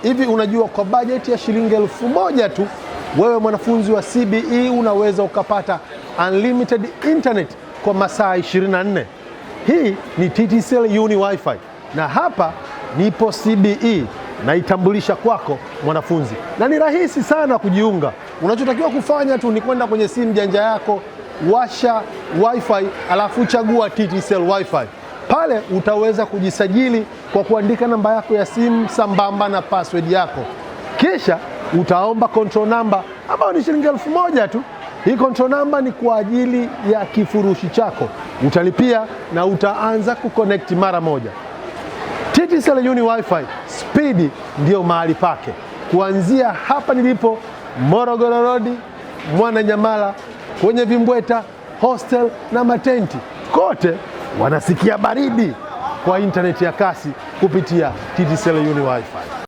Hivi unajua kwa bajeti ya shilingi 1,000 tu wewe mwanafunzi wa CBE unaweza ukapata unlimited internet kwa masaa 24. Hii ni TTCL Uni Wi-Fi na hapa nipo CBE naitambulisha kwako mwanafunzi, na ni rahisi sana kujiunga. Unachotakiwa kufanya tu ni kwenda kwenye simu janja yako, washa Wi-Fi alafu chagua TTCL Wi-Fi. Pale utaweza kujisajili kwa kuandika namba yako ya simu sambamba na password yako, kisha utaomba control number ambayo ni shilingi 1,000 tu. Hii control number ni kwa ajili ya kifurushi chako, utalipia na utaanza kuconnect mara moja. TTCL Uni Wi-Fi, speed ndio mahali pake. Kuanzia hapa nilipo Morogoro Road, Mwananyamala, kwenye vimbweta, hostel na matenti, kote wanasikia baridi kwa internet ya kasi kupitia TTCL Uni Wi-Fi.